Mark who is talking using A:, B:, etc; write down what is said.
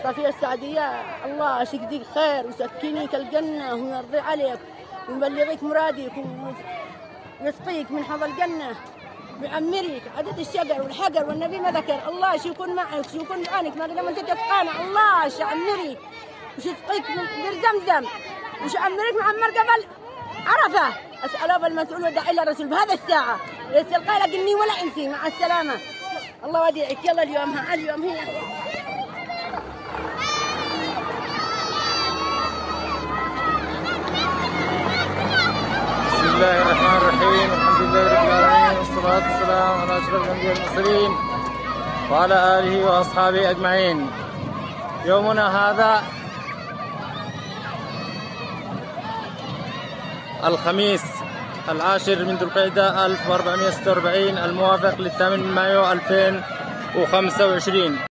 A: صفية السعدية. الله يجزيك خير ويسكنيك الجنة ويرضي عليك ويبلغك مرادك ويسقيك من حوض الجنة ويعمرك عدد الشجر والحجر والنبي ما ذكر. الله يكون معك ويكون بعانك ما دام انت تفقانا. الله يعمرك ويسقيك من بئر زمزم ويعمرك معمر قبل عرفة. أسأل أبا المسؤول وداعي إلى الرسول بهذا الساعة ليس القائل إني ولا إنسي. مع السلامة. الله وديعك. يلا اليوم هي
B: بسم الله الرحمن الرحيم. الحمد لله رب العالمين والصلاة والسلام على أشرف الأنبياء والمرسلين وعلى آله وأصحابه أجمعين. يومنا هذا الخميس 10 من ذو القعدة 1446 الموافق ل8 مايو 2025.